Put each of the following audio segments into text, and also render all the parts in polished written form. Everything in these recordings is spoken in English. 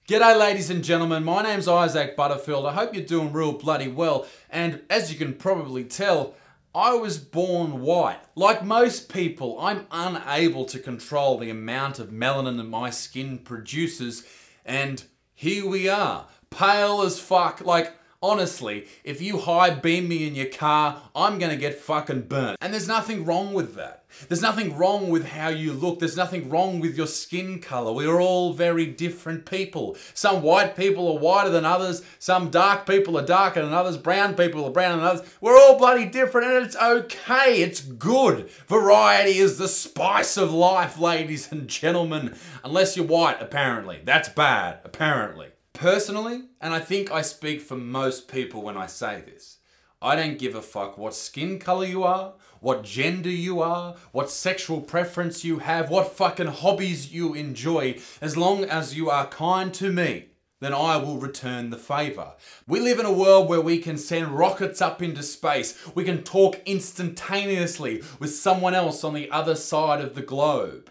G'day ladies and gentlemen, my name's Isaac Butterfield. I hope you're doing real bloody well, and as you can probably tell, I was born white. Like most people, I'm unable to control the amount of melanin that my skin produces, and here we are, pale as fuck. Like, honestly, if you high beam me in your car, I'm gonna get fucking burnt. And there's nothing wrong with that. There's nothing wrong with how you look. There's nothing wrong with your skin color. We are all very different people. Some white people are whiter than others. Some dark people are darker than others. Brown people are browner than others. We're all bloody different and it's okay. It's good. Variety is the spice of life, ladies and gentlemen. Unless you're white, apparently. That's bad, apparently. Personally, and I think I speak for most people when I say this, I don't give a fuck what skin color you are, what gender you are, what sexual preference you have, what fucking hobbies you enjoy. As long as you are kind to me, then I will return the favor. We live in a world where we can send rockets up into space. We can talk instantaneously with someone else on the other side of the globe.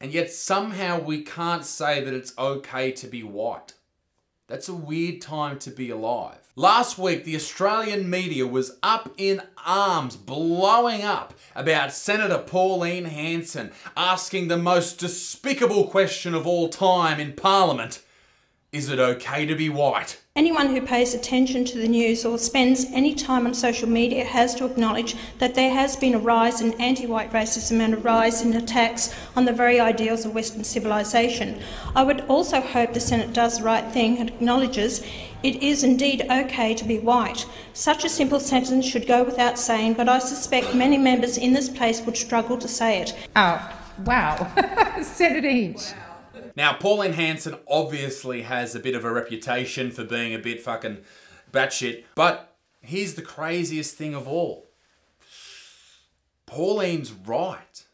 And yet somehow we can't say that it's okay to be white. That's a weird time to be alive. Last week, the Australian media was up in arms, blowing up about Senator Pauline Hanson asking the most despicable question of all time in Parliament: is it okay to be white? Anyone who pays attention to the news or spends any time on social media has to acknowledge that there has been a rise in anti-white racism and a rise in attacks on the very ideals of Western civilisation. I would also hope the Senate does the right thing and acknowledges it is indeed okay to be white. Such a simple sentence should go without saying, but I suspect many members in this place would struggle to say it. Oh, wow. Senator Inch. Now, Pauline Hanson obviously has a bit of a reputation for being a bit fucking batshit, but here's the craziest thing of all. Pauline's right.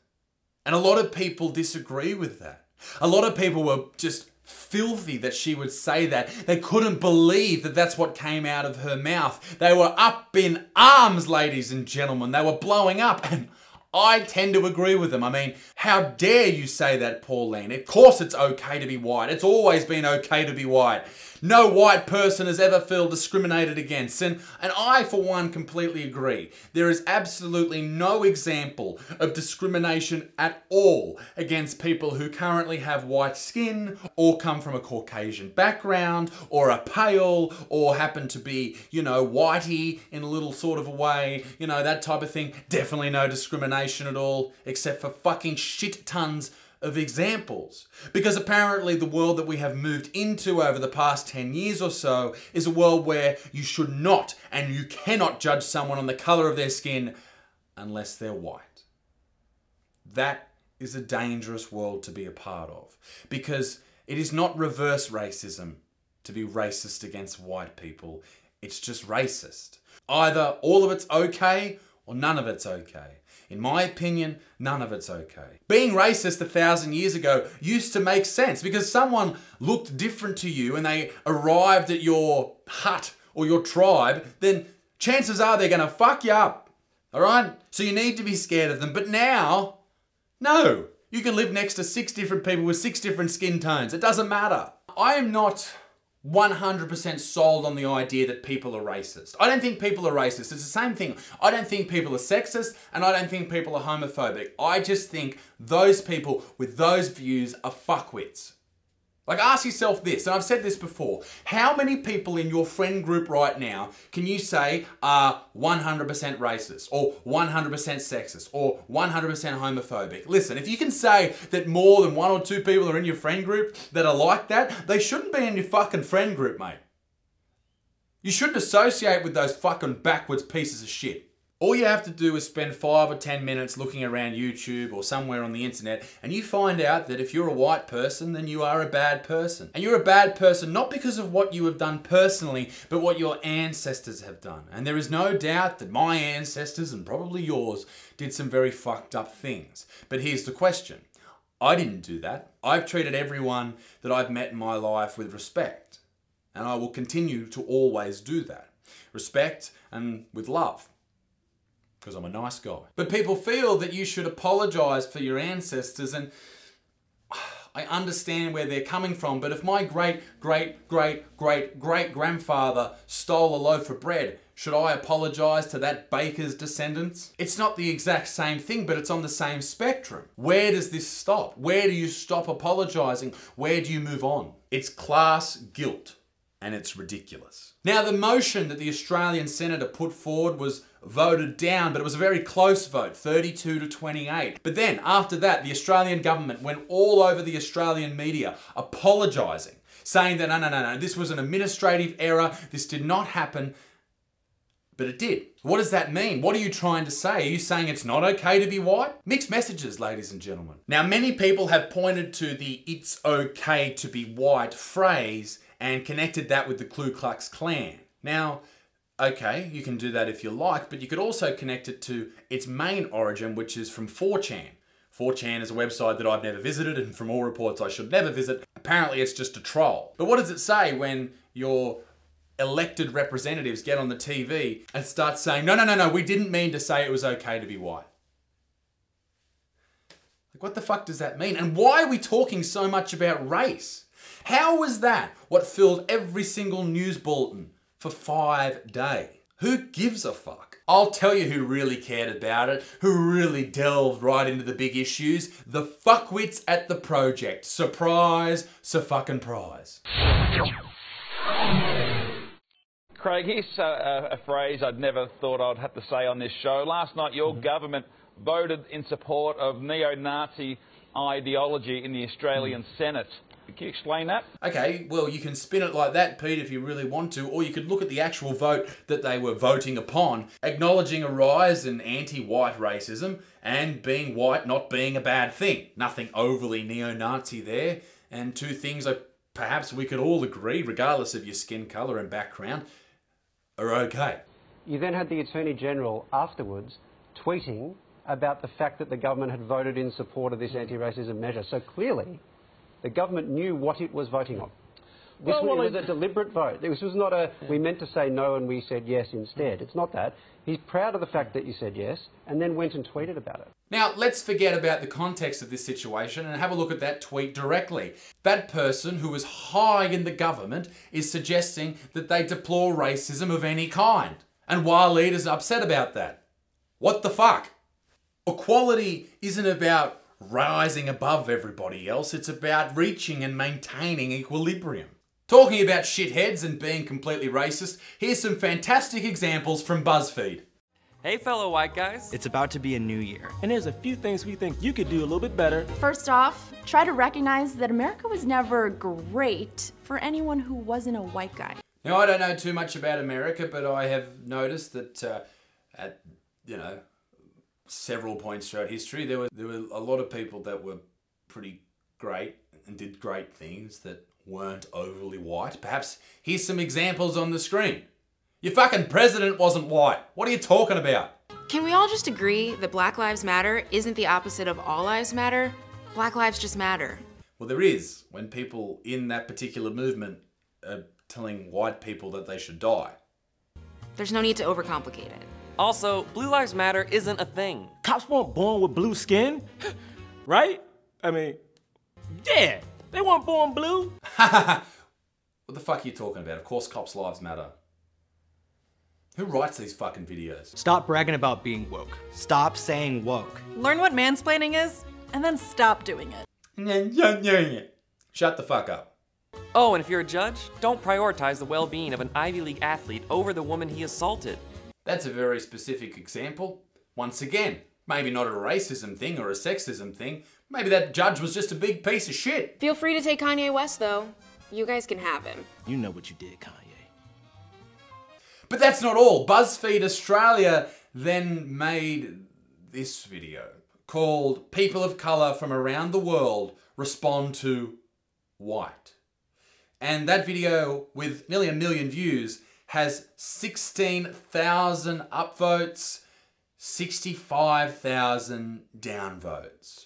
And a lot of people disagree with that. A lot of people were just filthy that she would say that. They couldn't believe that that's what came out of her mouth. They were up in arms, ladies and gentlemen. They were blowing up, and I tend to agree with them. I mean, how dare you say that, Pauline? Of course it's okay to be white. It's always been okay to be white. No white person has ever felt discriminated against. And I, for one, completely agree. There is absolutely no example of discrimination at all against people who currently have white skin or come from a Caucasian background or are pale or happen to be, you know, whitey in a little sort of a way, you know, that type of thing. Definitely no discrimination at all, except for fucking shit tons of examples. Because apparently the world that we have moved into over the past 10 years or so is a world where you should not and you cannot judge someone on the colour of their skin unless they're white. That is a dangerous world to be a part of, because it is not reverse racism to be racist against white people. It's just racist. Either all of it's okay or none of it's okay. In my opinion, none of it's okay. Being racist 1,000 years ago used to make sense because someone looked different to you and they arrived at your hut or your tribe, then chances are they're gonna fuck you up, all right? So you need to be scared of them. But now, no. You can live next to 6 different people with 6 different skin tones. It doesn't matter. I am not 100% sold on the idea that people are racist. I don't think people are racist. It's the same thing. I don't think people are sexist and I don't think people are homophobic. I just think those people with those views are fuckwits. Like, ask yourself this, and I've said this before. How many people in your friend group right now can you say are 100% racist or 100% sexist or 100% homophobic? Listen, if you can say that more than 1 or 2 people are in your friend group that are like that, they shouldn't be in your fucking friend group, mate. You shouldn't associate with those fucking backwards pieces of shit. All you have to do is spend 5 or 10 minutes looking around YouTube or somewhere on the internet and you find out that if you're a white person, then you are a bad person. And you're a bad person not because of what you have done personally, but what your ancestors have done. And there is no doubt that my ancestors, and probably yours, did some very fucked up things. But here's the question. I didn't do that. I've treated everyone that I've met in my life with respect. And I will continue to always do that. Respect and with love. Because I'm a nice guy. But people feel that you should apologise for your ancestors, and I understand where they're coming from, but if my great-great-great-great-great-grandfather stole a loaf of bread, should I apologise to that baker's descendants? It's not the exact same thing, but it's on the same spectrum. Where does this stop? Where do you stop apologising? Where do you move on? It's class guilt, and it's ridiculous. Now, the motion that the Australian senator put forward was voted down, but it was a very close vote, 32 to 28. But then, after that, the Australian government went all over the Australian media apologising, saying that no, this was an administrative error, this did not happen. But it did. What does that mean? What are you trying to say? Are you saying it's not okay to be white? Mixed messages, ladies and gentlemen. Now, many people have pointed to the "it's okay to be white" phrase and connected that with the Ku Klux Klan. Now, okay, you can do that if you like, but you could also connect it to its main origin, which is from 4chan. 4chan is a website that I've never visited, and from all reports I should never visit. Apparently it's just a troll. But what does it say when your elected representatives get on the TV and start saying, no, we didn't mean to say it was okay to be white? Like, what the fuck does that mean? And why are we talking so much about race? How was that what filled every single news bulletin for 5 days? Who gives a fuck? I'll tell you who really cared about it, who really delved right into the big issues. The fuckwits at the project. Surprise, so-fucking-prise. Craig, here's a phrase I'd never thought I'd have to say on this show. Last night, your government voted in support of neo-Nazi ideology in the Australian Senate. Can you explain that? Okay, well, you can spin it like that, Pete, if you really want to, or you could look at the actual vote that they were voting upon, acknowledging a rise in anti-white racism and being white not being a bad thing. Nothing overly neo-Nazi there, and two things perhaps we could all agree, regardless of your skin colour and background, are okay. You then had the Attorney General afterwards tweeting about the fact that the government had voted in support of this anti-racism measure. So clearly, the government knew what it was voting on. This was a deliberate vote. This was not a, we meant to say no and we said yes instead. It's not that. He's proud of the fact that you said yes and then went and tweeted about it. Now, let's forget about the context of this situation and have a look at that tweet directly. That person who is high in the government is suggesting that they deplore racism of any kind. And while leaders are upset about that. What the fuck? Equality isn't about rising above everybody else. It's about reaching and maintaining equilibrium. Talking about shitheads and being completely racist, here's some fantastic examples from BuzzFeed. Hey fellow white guys. It's about to be a new year. And there's a few things we think you could do a little bit better. First off, try to recognize that America was never great for anyone who wasn't a white guy. Now, I don't know too much about America, but I have noticed that at, several points throughout history, there were a lot of people that were pretty great and did great things that weren't overly white. Perhaps here's some examples on the screen. Your fucking president wasn't white. What are you talking about? Can we all just agree that Black Lives Matter isn't the opposite of All Lives Matter? Black lives just matter. Well, there is, when people in that particular movement are telling white people that they should die. There's no need to overcomplicate it. Also, Blue Lives Matter isn't a thing. Cops weren't born with blue skin, right? I mean, yeah, they weren't born blue. What the fuck are you talking about? Of course cops' lives matter. Who writes these fucking videos? Stop bragging about being woke. Stop saying woke. Learn what mansplaining is, and then stop doing it. Shut the fuck up. Oh, and if you're a judge, don't prioritize the well-being of an Ivy League athlete over the woman he assaulted. That's a very specific example. Once again, maybe not a racism thing or a sexism thing. Maybe that judge was just a big piece of shit. Feel free to take Kanye West, though. You guys can have him. You know what you did, Kanye. But that's not all. BuzzFeed Australia then made this video called "People of Colour from Around the World Respond to White." And that video, with nearly 1 million views, has 16,000 upvotes, 65,000 downvotes.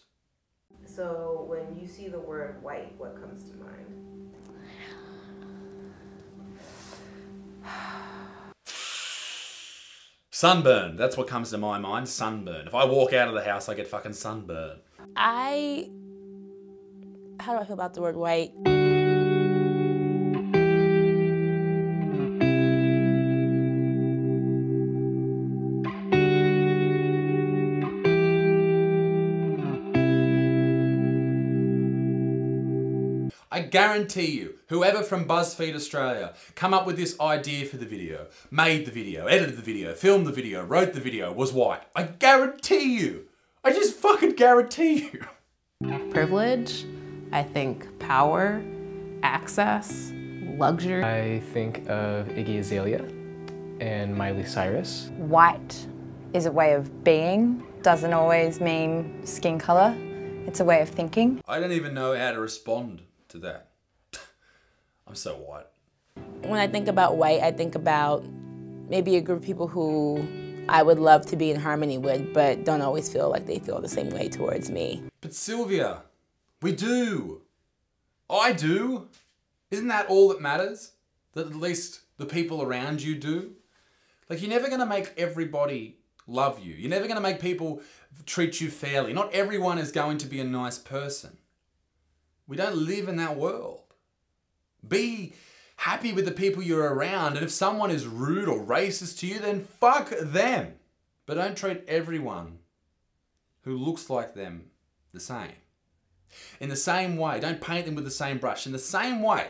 So when you see the word white, what comes to mind? Sunburn. That's what comes to my mind. Sunburn. If I walk out of the house, I get fucking sunburn. I how do I feel about the word white? I guarantee you, whoever from BuzzFeed Australia come up with this idea for the video, made the video, edited the video, filmed the video, wrote the video, was white. I guarantee you. I just fucking guarantee you. Privilege, I think power, access, luxury. I think of Iggy Azalea and Miley Cyrus. White is a way of being, doesn't always mean skin colour. It's a way of thinking. I don't even know how to respond to that. I'm so white. When I think about white, I think about maybe a group of people who I would love to be in harmony with, but don't always feel like they feel the same way towards me. But Sylvia, we do. I do. Isn't that all that matters? That at least the people around you do? Like, you're never gonna make everybody love you. You're never gonna make people treat you fairly. Not everyone is going to be a nice person. We don't live in that world. Be happy with the people you're around, and if someone is rude or racist to you, then fuck them. But don't treat everyone who looks like them the same. In the same way, don't paint them with the same brush. In the same way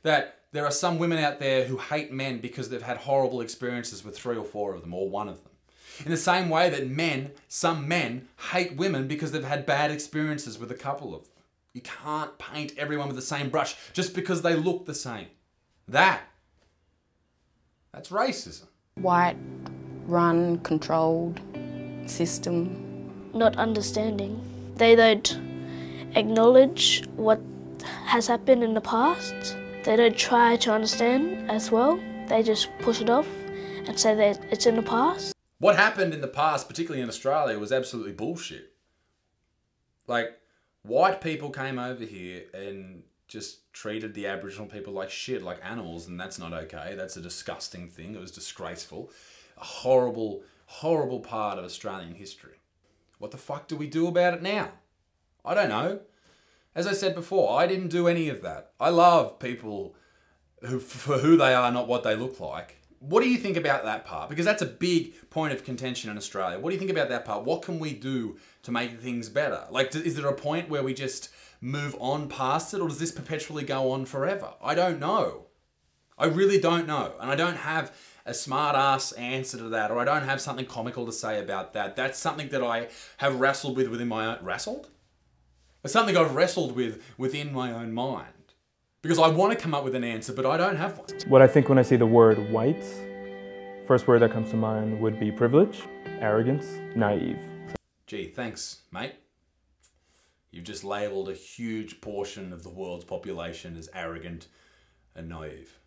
that there are some women out there who hate men because they've had horrible experiences with 3 or 4 of them, or one of them. In the same way that some men hate women because they've had bad experiences with a couple of them. You can't paint everyone with the same brush just because they look the same. That's racism. White, run, controlled system. Not understanding. They don't acknowledge what has happened in the past. They don't try to understand as well. They just push it off and say that it's in the past. What happened in the past, particularly in Australia, was absolutely bullshit. Like, white people came over here and just treated the Aboriginal people like shit, like animals, and that's not okay. That's a disgusting thing. It was disgraceful. A horrible, horrible part of Australian history. What the fuck do we do about it now? I don't know. As I said before, I didn't do any of that. I love people for who they are, not what they look like. What do you think about that part? Because that's a big point of contention in Australia. What do you think about that part? What can we do to make things better? Like, is there a point where we just move on past it, or does this perpetually go on forever? I don't know. I really don't know. And I don't have a smart ass answer to that, or I don't have something comical to say about that. That's something that I have wrestled with within my own... Wrestled? It's something I've wrestled with within my own mind. Because I want to come up with an answer, but I don't have one. What I think when I see the word white, first word that comes to mind would be privilege, arrogance, naive. Gee, thanks, mate. You've just labelled a huge portion of the world's population as arrogant and naive.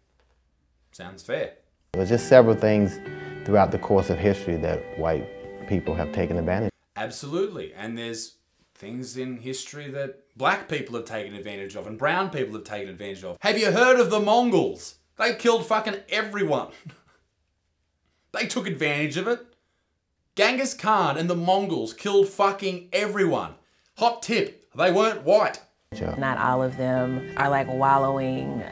Sounds fair. There's just several things throughout the course of history that white people have taken advantage of. Absolutely, and there's things in history that black people have taken advantage of and brown people have taken advantage of. Have you heard of the Mongols? They killed fucking everyone. They took advantage of it. Genghis Khan and the Mongols killed fucking everyone. Hot tip, they weren't white. Not all of them are like wallowing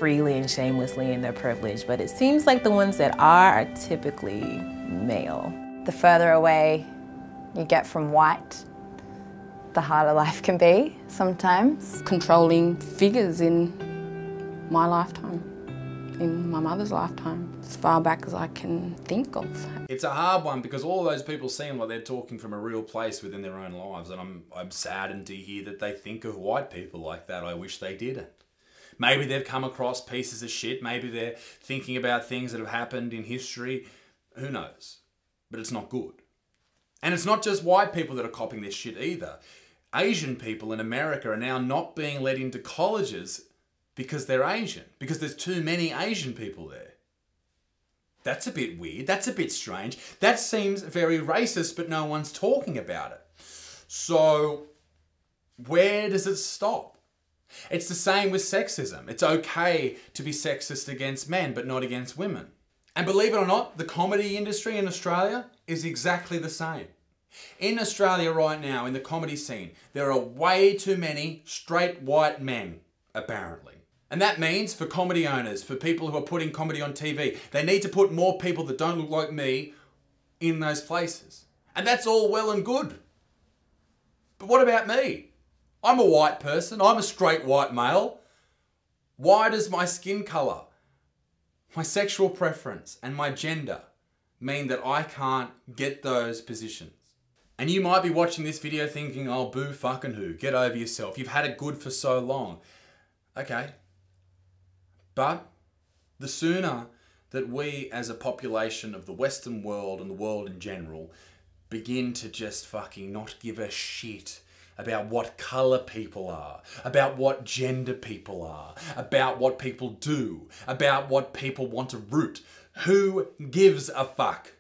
freely and shamelessly in their privilege, but it seems like the ones that are typically male. The further away you get from white, the harder life can be sometimes. Controlling figures in my lifetime, in my mother's lifetime, as far back as I can think of. It's a hard one because all those people seem like they're talking from a real place within their own lives, and I'm saddened to hear that they think of white people like that. I wish they didn't. Maybe they've come across pieces of shit, maybe they're thinking about things that have happened in history, who knows? But it's not good. And it's not just white people that are copying this shit either. Asian people in America are now not being let into colleges because they're Asian, because there's too many Asian people there. That's a bit weird, that's a bit strange. That seems very racist, but no one's talking about it. So, where does it stop? It's the same with sexism. It's okay to be sexist against men, but not against women. And believe it or not, the comedy industry in Australia is exactly the same. In Australia right now, in the comedy scene, there are way too many straight white men, apparently. And that means for comedy owners, for people who are putting comedy on TV, they need to put more people that don't look like me in those places. And that's all well and good. But what about me? I'm a white person, I'm a straight white male. Why does my skin colour, my sexual preference and my gender mean that I can't get those positions? And you might be watching this video thinking, oh, boo fucking who, get over yourself. You've had it good for so long. Okay. But the sooner that we as a population of the Western world and the world in general begin to just fucking not give a shit about what colour people are, about what gender people are, about what people do, about what people want to root. Who gives a fuck?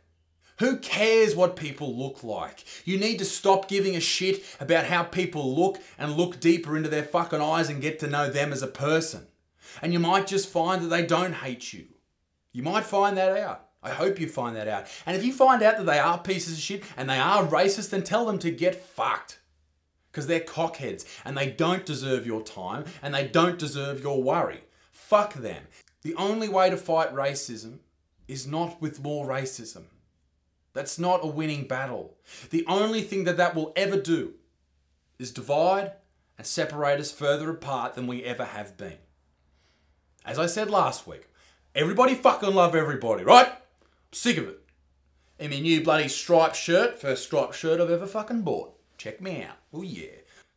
Who cares what people look like? You need to stop giving a shit about how people look and look deeper into their fucking eyes and get to know them as a person. And you might just find that they don't hate you. You might find that out. I hope you find that out. And if you find out that they are pieces of shit and they are racist, then tell them to get fucked. Because they're cockheads and they don't deserve your time and they don't deserve your worry. Fuck them. The only way to fight racism is not with more racism. That's not a winning battle. The only thing that will ever do is divide and separate us further apart than we ever have been. As I said last week, everybody fucking love everybody, right? I'm sick of it. In my new bloody striped shirt, first striped shirt I've ever fucking bought. Check me out. Oh yeah.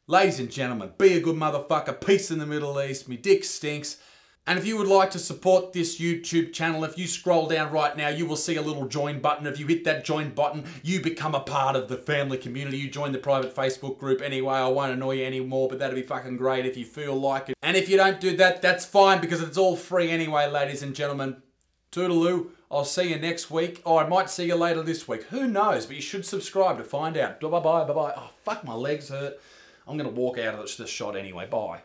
Ladies and gentlemen, be a good motherfucker. Peace in the Middle East. Me dick stinks. And if you would like to support this YouTube channel, if you scroll down right now, you will see a little join button. If you hit that join button, you become a part of the family community. You join the private Facebook group anyway. I won't annoy you anymore, but that'd be fucking great if you feel like it. And if you don't do that, that's fine because it's all free anyway, ladies and gentlemen. Toodaloo. I'll see you next week, or I might see you later this week. Who knows? But you should subscribe to find out. Bye-bye, bye-bye. Oh, fuck, my legs hurt. I'm going to walk out of this shot anyway. Bye.